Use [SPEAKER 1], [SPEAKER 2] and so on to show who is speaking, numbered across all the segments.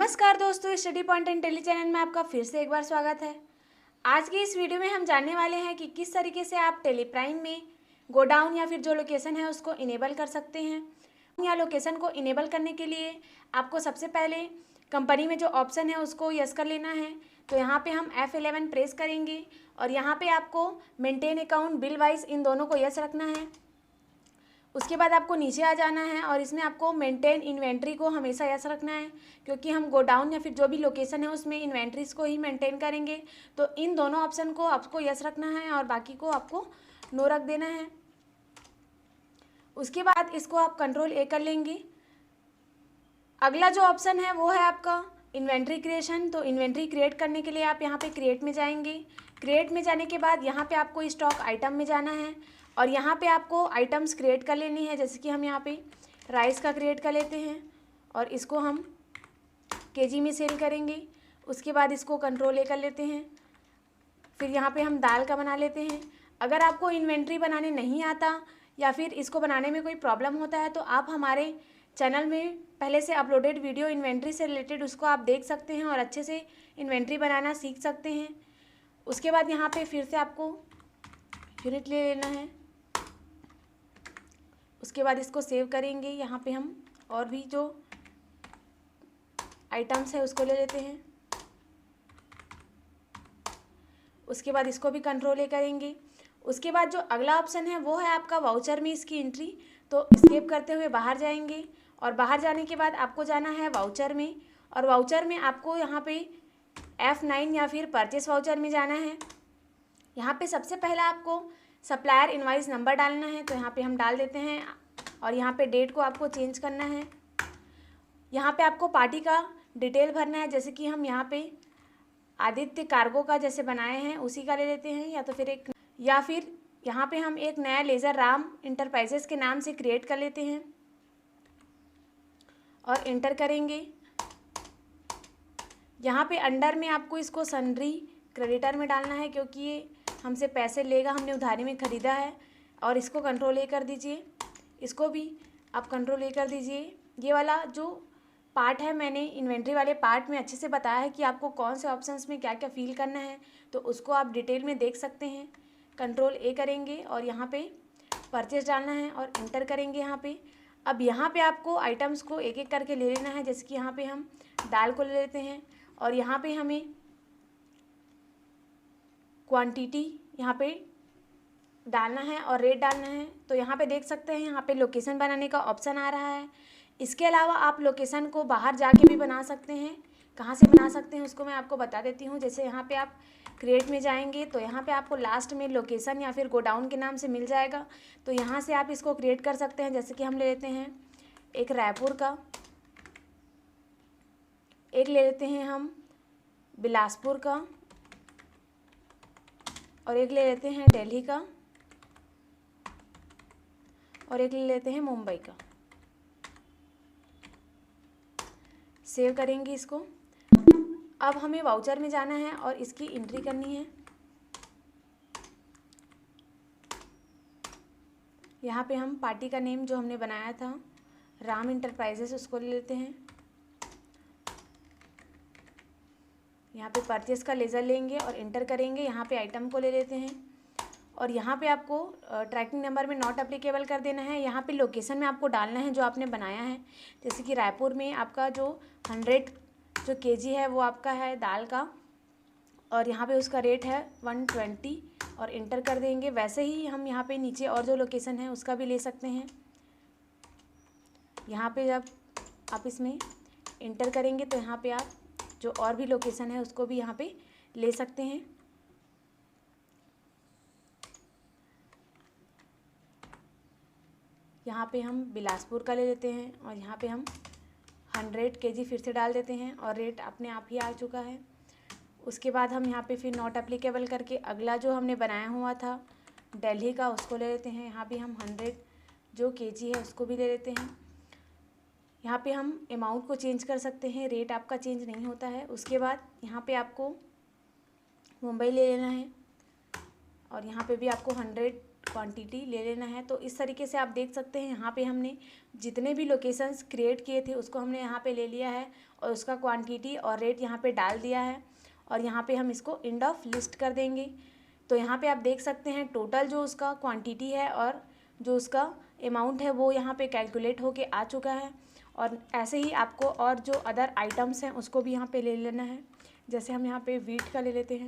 [SPEAKER 1] नमस्कार दोस्तों, study point and tele channel में आपका फिर से एक बार स्वागत है। आज की इस वीडियो में हम जानने वाले हैं कि किस तरीके से आप टेली प्राइम में गोडाउन या फिर जो लोकेशन है उसको इनेबल कर सकते हैं। या लोकेशन को इनेबल करने के लिए आपको सबसे पहले कंपनी में जो ऑप्शन है उसको यस कर लेना है। तो यहाँ पे हम F11 प्रेस करेंगे और यहाँ पे आपको मेंटेन अकाउंट बिल वाइज इन दोनों को यस रखना है। उसके बाद आपको नीचे आ जाना है और इसमें आपको मेंटेन इन्वेंट्री को हमेशा यस रखना है, क्योंकि हम गोडाउन या फिर जो भी लोकेशन है उसमें इन्वेंट्रीज को ही मेंटेन करेंगे। तो इन दोनों ऑप्शन को आपको यस रखना है और बाकी को आपको नो रख देना है। उसके बाद इसको आप कंट्रोल ए कर लेंगे। अगला जो ऑप्शन है वो है आपका इन्वेंट्री क्रिएशन। तो इन्वेंट्री क्रिएट करने के लिए आप यहाँ पे क्रिएट में जाएंगे। क्रिएट में जाने के बाद यहाँ पे आपको स्टॉक आइटम में जाना है और यहाँ पे आपको आइटम्स क्रिएट कर लेनी है। जैसे कि हम यहाँ पे राइस का क्रिएट कर लेते हैं और इसको हम केजी में सेल करेंगे। उसके बाद इसको कंट्रोल ए कर लेते हैं। फिर यहाँ पे हम दाल का बना लेते हैं। अगर आपको इन्वेंट्री बनाने नहीं आता या फिर इसको बनाने में कोई प्रॉब्लम होता है तो आप हमारे चैनल में पहले से अपलोडेड वीडियो इन्वेंट्री से रिलेटेड उसको आप देख सकते हैं और अच्छे से इन्वेंट्री बनाना सीख सकते हैं। उसके बाद यहाँ पे फिर से आपको यूनिट ले लेना है। उसके बाद इसको सेव करेंगे। यहाँ पे हम और भी जो आइटम्स है उसको ले लेते हैं। उसके बाद इसको भी कंट्रोल ए करेंगे। उसके बाद जो अगला ऑप्शन है वो है आपका वाउचर में इसकी एंट्री। तो स्केप करते हुए बाहर जाएंगे और बाहर जाने के बाद आपको जाना है वाउचर में और वाउचर में आपको यहाँ पे F9 या फिर परचेस वाउचर में जाना है। यहाँ पे सबसे पहला आपको सप्लायर इनवाइस नंबर डालना है। तो यहाँ पे हम डाल देते हैं और यहाँ पे डेट को आपको चेंज करना है। यहाँ पे आपको पार्टी का डिटेल भरना है। जैसे कि हम यहाँ पे आदित्य कार्गो का जैसे बनाए हैं उसी का ले लेते हैं, या फिर यहाँ पे हम एक नया लेज़र राम इंटरप्राइजेस के नाम से क्रिएट कर लेते हैं और इंटर करेंगे। यहाँ पे अंडर में आपको इसको सन्ड्री क्रेडिटर में डालना है, क्योंकि ये हमसे पैसे लेगा, हमने उधारी में ख़रीदा है। और इसको कंट्रोल ए कर दीजिए। इसको भी आप कंट्रोल ए कर दीजिए। ये वाला जो पार्ट है मैंने इन्वेंट्री वाले पार्ट में अच्छे से बताया है कि आपको कौन से ऑप्शंस में क्या क्या फिल करना है, तो उसको आप डिटेल में देख सकते हैं। कंट्रोल ए करेंगे और यहाँ पे परचेस डालना है और इंटर करेंगे यहाँ पे। अब यहाँ पे आपको आइटम्स को एक एक करके ले लेना है। जैसे कि यहाँ पे हम दाल को ले लेते हैं और यहाँ पे हमें क्वांटिटी यहाँ पे डालना है और रेट डालना है। तो यहाँ पे देख सकते हैं यहाँ पे लोकेशन बनाने का ऑप्शन आ रहा है। इसके अलावा आप लोकेशन को बाहर जाके भी बना सकते हैं। कहाँ से बना सकते हैं उसको मैं आपको बता देती हूँ। जैसे यहाँ पे आप क्रिएट में जाएंगे तो यहाँ पे आपको लास्ट में लोकेशन या फिर गोडाउन के नाम से मिल जाएगा। तो यहाँ से आप इसको क्रिएट कर सकते हैं। जैसे कि हम ले लेते हैं एक रायपुर का, एक ले लेते हैं हम बिलासपुर का और एक ले लेते हैं दिल्ली का और एक ले लेते हैं मुंबई का। सेव करेंगे इसको। अब हमें वाउचर में जाना है और इसकी एंट्री करनी है। यहाँ पे हम पार्टी का नेम जो हमने बनाया था राम इंटरप्राइजेस उसको ले लेते हैं। यहाँ पे परचेस का लेज़र लेंगे और इंटर करेंगे। यहाँ पे आइटम को ले लेते हैं और यहाँ पे आपको ट्रैकिंग नंबर में नॉट अप्लीकेबल कर देना है। यहाँ पे लोकेशन में आपको डालना है जो आपने बनाया है। जैसे कि रायपुर में आपका जो 100 जो केजी है वो आपका है दाल का और यहाँ पे उसका रेट है 120 और इंटर कर देंगे। वैसे ही हम यहाँ पे नीचे और जो लोकेशन है उसका भी ले सकते हैं। यहाँ पे जब आप इसमें इंटर करेंगे तो यहाँ पे आप जो और भी लोकेशन है उसको भी यहाँ पे ले सकते हैं। यहाँ पे हम बिलासपुर का ले लेते हैं और यहाँ पे हम 100 केजी फिर से डाल देते हैं और रेट अपने आप ही आ चुका है। उसके बाद हम यहाँ पे फिर नॉट अप्लीकेबल करके अगला जो हमने बनाया हुआ था दिल्ली का उसको ले लेते हैं। यहाँ भी हम 100 जो केजी है उसको भी ले लेते हैं। यहाँ पे हम अमाउंट को चेंज कर सकते हैं, रेट आपका चेंज नहीं होता है। उसके बाद यहाँ पे आपको मुंबई ले लेना है और यहाँ पे भी आपको 100 क्वांटिटी ले लेना है। तो इस तरीके से आप देख सकते हैं यहाँ पे हमने जितने भी लोकेशंस क्रिएट किए थे उसको हमने यहाँ पे ले लिया है और उसका क्वांटिटी और रेट यहाँ पे डाल दिया है और यहाँ पे हम इसको एंड ऑफ लिस्ट कर देंगे। तो यहाँ पे आप देख सकते हैं टोटल जो उसका क्वांटिटी है और जो उसका अमाउंट है वो यहाँ पे कैलकुलेट होके आ चुका है। और ऐसे ही आपको और जो अदर आइटम्स हैं उसको भी यहाँ पे ले लेना है। जैसे हम यहाँ पे वीट का ले लेते हैं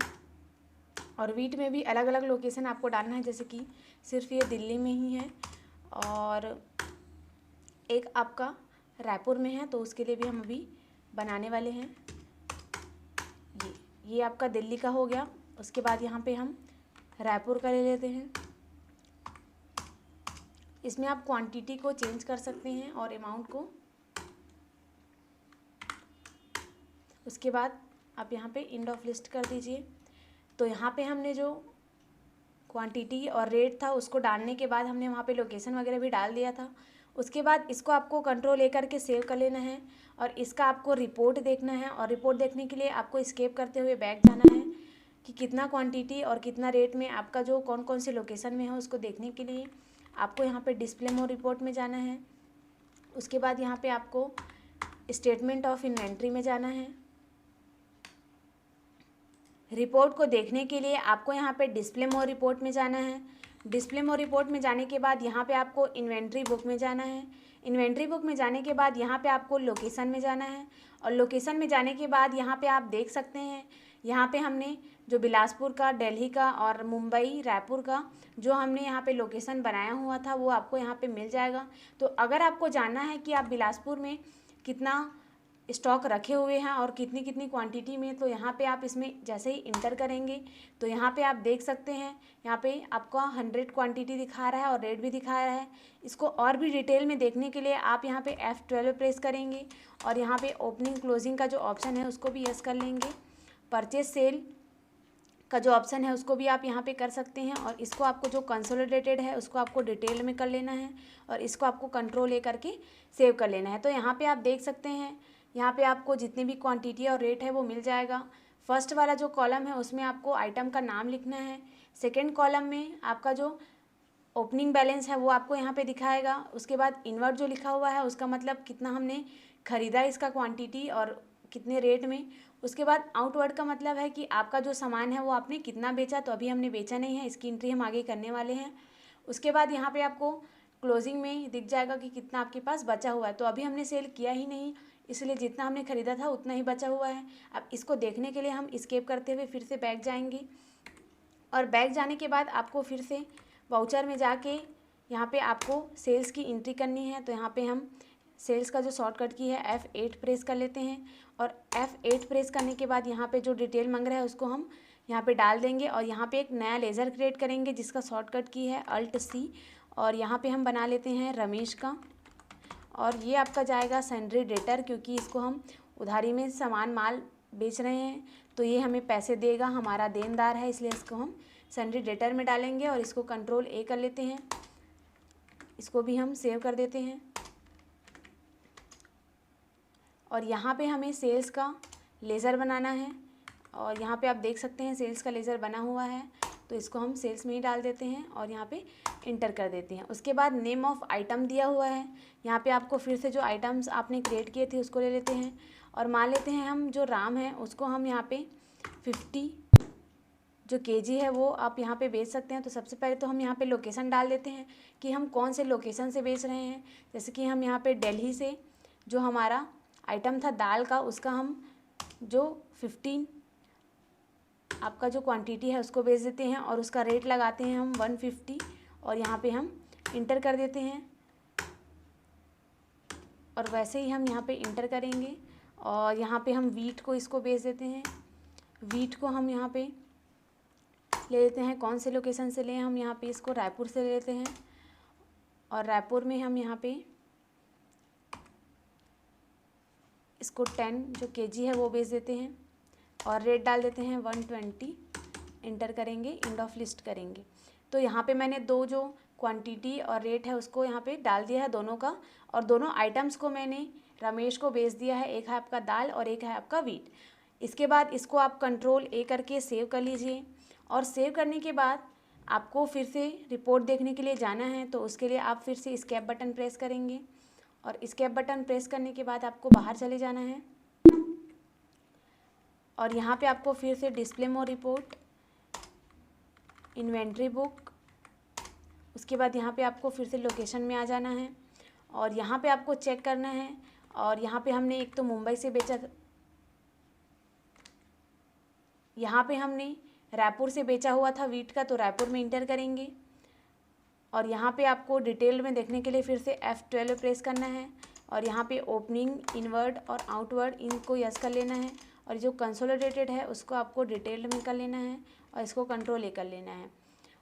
[SPEAKER 1] और वीट में भी अलग अलग लोकेशन आपको डालना है, जैसे कि सिर्फ ये दिल्ली में ही है और एक आपका रायपुर में है, तो उसके लिए भी हम अभी बनाने वाले हैं। ये आपका दिल्ली का हो गया। उसके बाद यहाँ पे हम रायपुर का ले लेते हैं। इसमें आप क्वांटिटी को चेंज कर सकते हैं और अमाउंट को। उसके बाद आप यहाँ पे एंड ऑफ लिस्ट कर दीजिए। तो यहाँ पे हमने जो क्वांटिटी और रेट था उसको डालने के बाद हमने वहाँ पे लोकेशन वगैरह भी डाल दिया था। उसके बाद इसको आपको कंट्रोल ए करके सेव कर लेना है और इसका आपको रिपोर्ट देखना है। और रिपोर्ट देखने के लिए आपको एस्केप करते हुए बैक जाना है कि कितना क्वांटिटी और कितना रेट में आपका जो कौन कौन से लोकेशन में है उसको देखने के लिए आपको यहाँ पे डिस्प्ले मोर रिपोर्ट में जाना है। उसके बाद यहाँ पे आपको स्टेटमेंट ऑफ इन्वेंट्री में जाना है। रिपोर्ट को देखने के लिए आपको यहाँ पे डिस्प्ले मोर रिपोर्ट में जाना है। डिस्प्ले मोर रिपोर्ट में जाने के बाद यहाँ पे आपको इन्वेंट्री बुक में जाना है। इन्वेंट्री बुक में जाने के बाद यहाँ पे आपको लोकेशन में जाना है और लोकेशन में जाने के बाद यहाँ पे आप देख सकते हैं यहाँ पे हमने जो बिलासपुर का, दिल्ली का और मुंबई, रायपुर का जो हमने यहाँ पे लोकेशन बनाया हुआ था वो आपको यहाँ पे मिल जाएगा। तो अगर आपको जानना है कि आप बिलासपुर में कितना स्टॉक रखे हुए हैं और कितनी कितनी क्वांटिटी में, तो यहाँ पे आप इसमें जैसे ही इंटर करेंगे तो यहाँ पे आप देख सकते हैं यहाँ पे आपका 100 क्वांटिटी दिखा रहा है और रेट भी दिखा रहा है। इसको और भी डिटेल में देखने के लिए आप यहाँ पे F12 प्रेस करेंगे और यहाँ पे ओपनिंग क्लोजिंग का जो ऑप्शन है उसको भी यस कर लेंगे। परचेज सेल का जो ऑप्शन है उसको भी आप यहाँ पे कर सकते हैं और इसको आपको जो कंसोलिडेटेड है उसको आपको डिटेल में कर लेना है और इसको आपको कंट्रोल ए करके सेव कर लेना है। तो यहाँ पे आप देख सकते हैं यहाँ पे आपको जितनी भी क्वांटिटी और रेट है वो मिल जाएगा। फर्स्ट वाला जो कॉलम है उसमें आपको आइटम का नाम लिखना है। सेकेंड कॉलम में आपका जो ओपनिंग बैलेंस है वो आपको यहाँ पे दिखाएगा। उसके बाद इनवर्ट जो लिखा हुआ है उसका मतलब कितना हमने ख़रीदा इसका क्वांटिटी और कितने रेट में। उसके बाद आउटवर्ड का मतलब है कि आपका जो सामान है वो आपने कितना बेचा, तो अभी हमने बेचा नहीं है, इसकी एंट्री हम आगे करने वाले हैं। उसके बाद यहाँ पे आपको क्लोजिंग में दिख जाएगा कि कितना आपके पास बचा हुआ है। तो अभी हमने सेल किया ही नहीं, इसलिए जितना हमने ख़रीदा था उतना ही बचा हुआ है। अब इसको देखने के लिए हम एस्केप करते हुए फिर से बैक जाएंगे और बैक जाने के बाद आपको फिर से वाउचर में जाके यहाँ पे आपको सेल्स की एंट्री करनी है। तो यहाँ पे हम सेल्स का जो शॉर्टकट की है F8 प्रेस कर लेते हैं और F8 प्रेस करने के बाद यहाँ पे जो डिटेल मांग रहा है उसको हम यहाँ पे डाल देंगे और यहाँ पे एक नया लेज़र क्रिएट करेंगे जिसका शॉर्टकट की है Alt+C और यहाँ पे हम बना लेते हैं रमेश का। और ये आपका जाएगा सैंड्री डेटर, क्योंकि इसको हम उधारी में सामान माल बेच रहे हैं तो ये हमें पैसे देगा, हमारा देनदार है, इसलिए इसको हम सैंड्री डेटर में डालेंगे और इसको कंट्रोल ए कर लेते हैं। इसको भी हम सेव कर देते हैं और यहाँ पे हमें सेल्स का लेज़र बनाना है और यहाँ पे आप देख सकते हैं सेल्स का लेज़र बना हुआ है, तो इसको हम सेल्स में ही डाल देते हैं और यहाँ पे इंटर कर देते हैं। उसके बाद नेम ऑफ़ आइटम दिया हुआ है, यहाँ पे आपको फिर से जो आइटम्स आपने क्रिएट किए थे उसको ले लेते हैं और मान लेते हैं हम जो राम है उसको हम यहाँ पे 50 जो केजी है वो आप यहाँ पे बेच सकते हैं। तो सबसे पहले तो हम यहाँ पे लोकेशन डाल देते हैं कि हम कौन से लोकेशन से बेच रहे हैं। जैसे कि हम यहाँ पे दिल्ली से जो हमारा आइटम था दाल का उसका हम जो 15 आपका जो क्वांटिटी है उसको बेच देते हैं और उसका रेट लगाते हैं हम 150 और यहाँ पे हम इंटर कर देते हैं। और वैसे ही हम यहाँ पे इंटर करेंगे और यहाँ पे हम वीट को इसको बेच देते हैं। वीट को हम यहाँ पे ले लेते हैं, कौन से लोकेशन से लें, हम यहाँ पे इसको रायपुर से ले लेते हैं और रायपुर में हम यहाँ पे इसको 10 जो केजी है वो बेच देते हैं और रेट डाल देते हैं 120। इंटर करेंगे, एंड ऑफ लिस्ट करेंगे। तो यहाँ पे मैंने दो जो क्वांटिटी और रेट है उसको यहाँ पे डाल दिया है दोनों का, और दोनों आइटम्स को मैंने रमेश को बेच दिया है। एक है आपका दाल और एक है आपका वीट। इसके बाद इसको आप कंट्रोल ए करके सेव कर लीजिए और सेव करने के बाद आपको फिर से रिपोर्ट देखने के लिए जाना है, तो उसके लिए आप फिर से एस्केप बटन प्रेस करेंगे और एस्केप बटन प्रेस करने के बाद आपको बाहर चले जाना है और यहाँ पे आपको फिर से डिस्प्ले मोर रिपोर्ट, इन्वेंट्री बुक, उसके बाद यहाँ पे आपको फिर से लोकेशन में आ जाना है और यहाँ पे आपको चेक करना है। और यहाँ पे हमने एक तो मुंबई से बेचा, यहाँ पे हमने रायपुर से बेचा हुआ था वीट का, तो रायपुर में इंटर करेंगे और यहाँ पे आपको डिटेल में देखने के लिए फिर से F12 प्रेस करना है और यहाँ पे ओपनिंग, इनवर्ड और आउटवर्ड इनको यस कर लेना है और जो कंसोलिडेटेड है उसको आपको डिटेल्ड में कर लेना है और इसको कंट्रोल ए कर लेना है।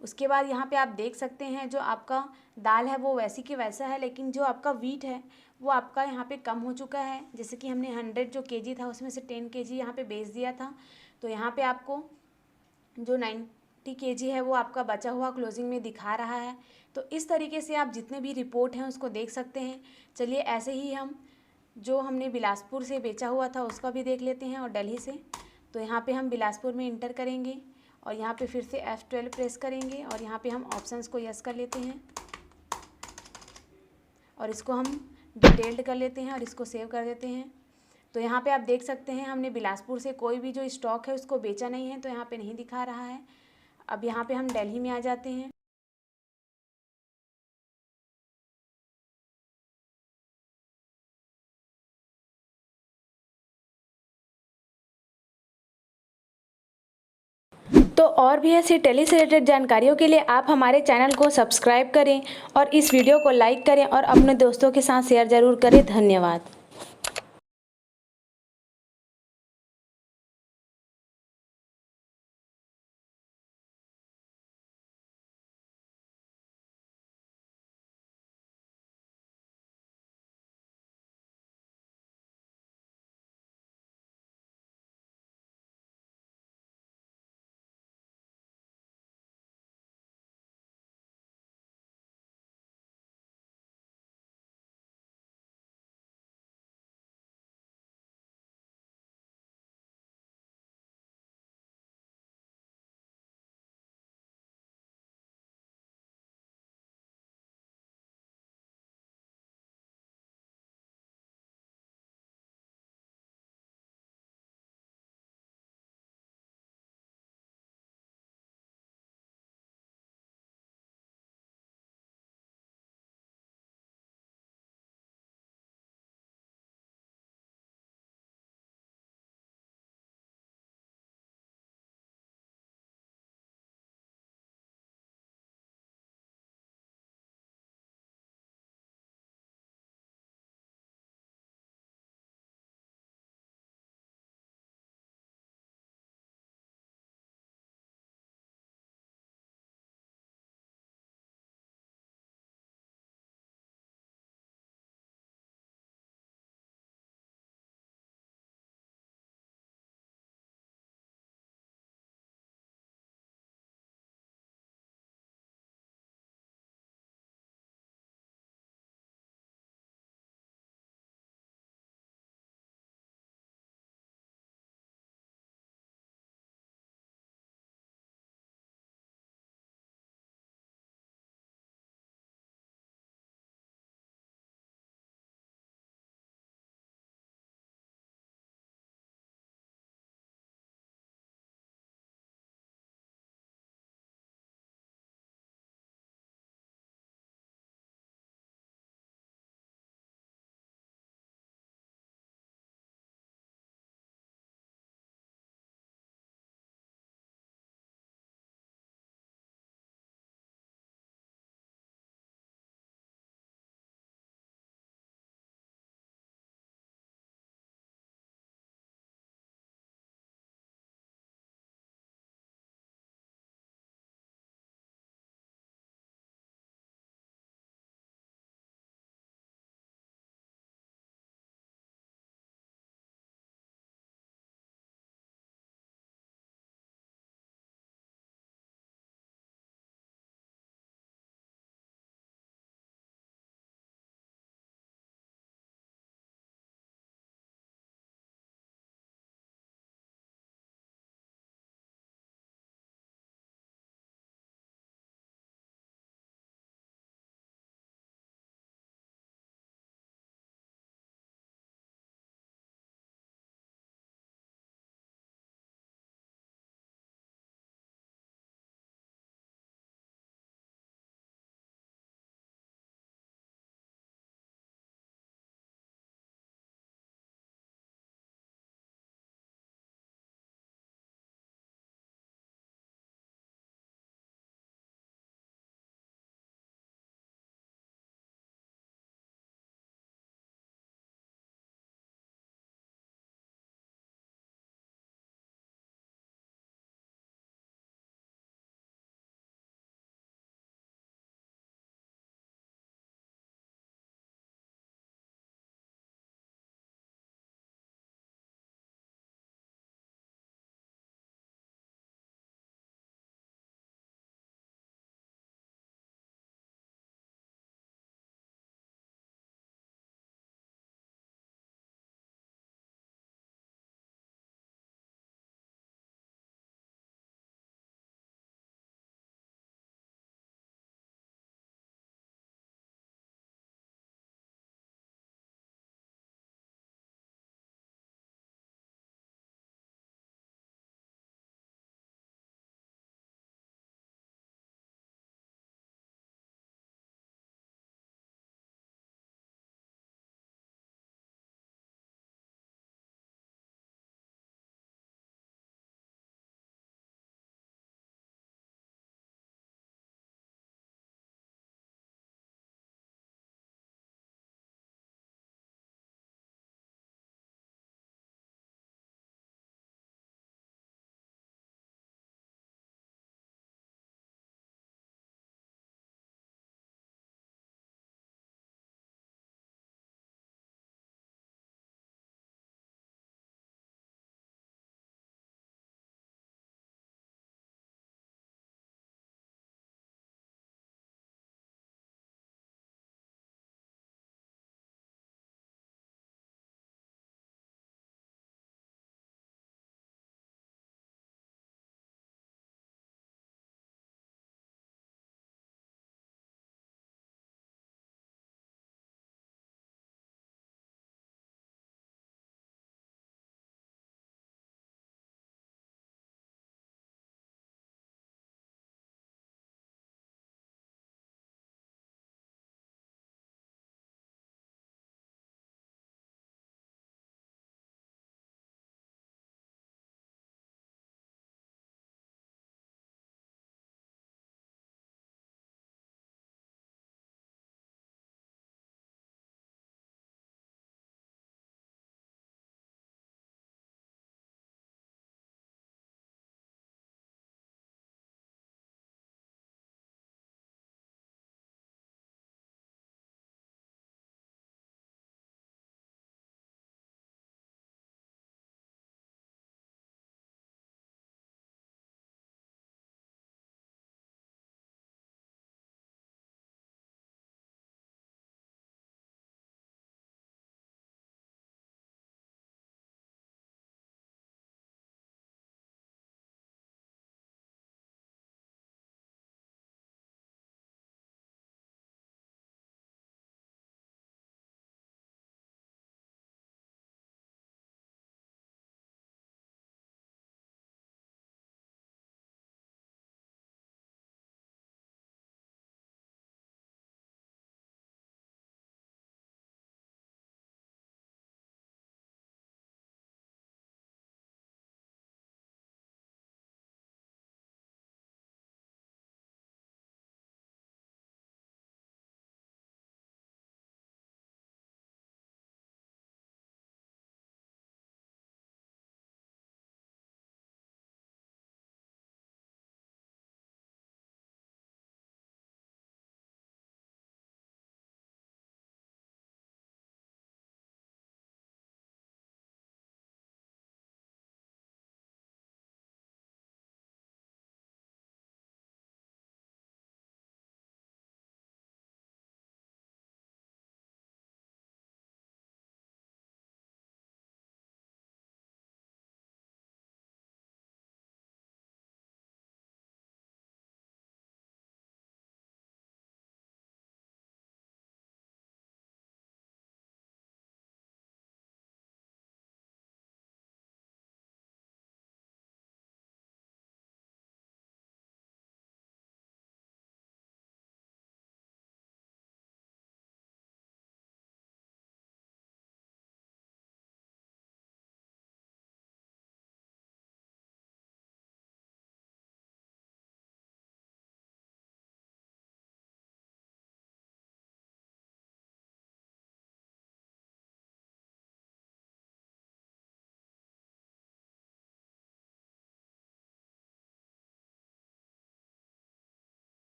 [SPEAKER 1] उसके बाद यहाँ पे आप देख सकते हैं जो आपका दाल है वो वैसी की वैसा है, लेकिन जो आपका वीट है वो आपका यहाँ पे कम हो चुका है। जैसे कि हमने 100 जो केजी था उसमें से 10 केजी यहाँ पे बेच दिया था, तो यहाँ पे आपको जो 90 केजी है वो आपका बचा हुआ क्लोजिंग में दिखा रहा है। तो इस तरीके से आप जितने भी रिपोर्ट हैं उसको देख सकते हैं। चलिए ऐसे ही हम जो हमने बिलासपुर से बेचा हुआ था उसका भी देख लेते हैं और दिल्ली से। तो यहाँ पे हम बिलासपुर में इंटर करेंगे और यहाँ पे फिर से F12 प्रेस करेंगे और यहाँ पे हम ऑप्शंस को यस कर लेते हैं और इसको हम डिटेल्ड कर लेते हैं और इसको सेव कर देते हैं। तो यहाँ पे आप देख सकते हैं हमने बिलासपुर से कोई भी जो स्टॉक है उसको बेचा नहीं है, तो यहाँ पे नहीं दिखा रहा है। अब यहाँ पे हम दिल्ली में आ जाते हैं। तो और भी ऐसी टेली से रिलेटेड जानकारियों के लिए आप हमारे चैनल को सब्सक्राइब करें और इस वीडियो को लाइक करें और अपने दोस्तों के साथ शेयर ज़रूर करें। धन्यवाद।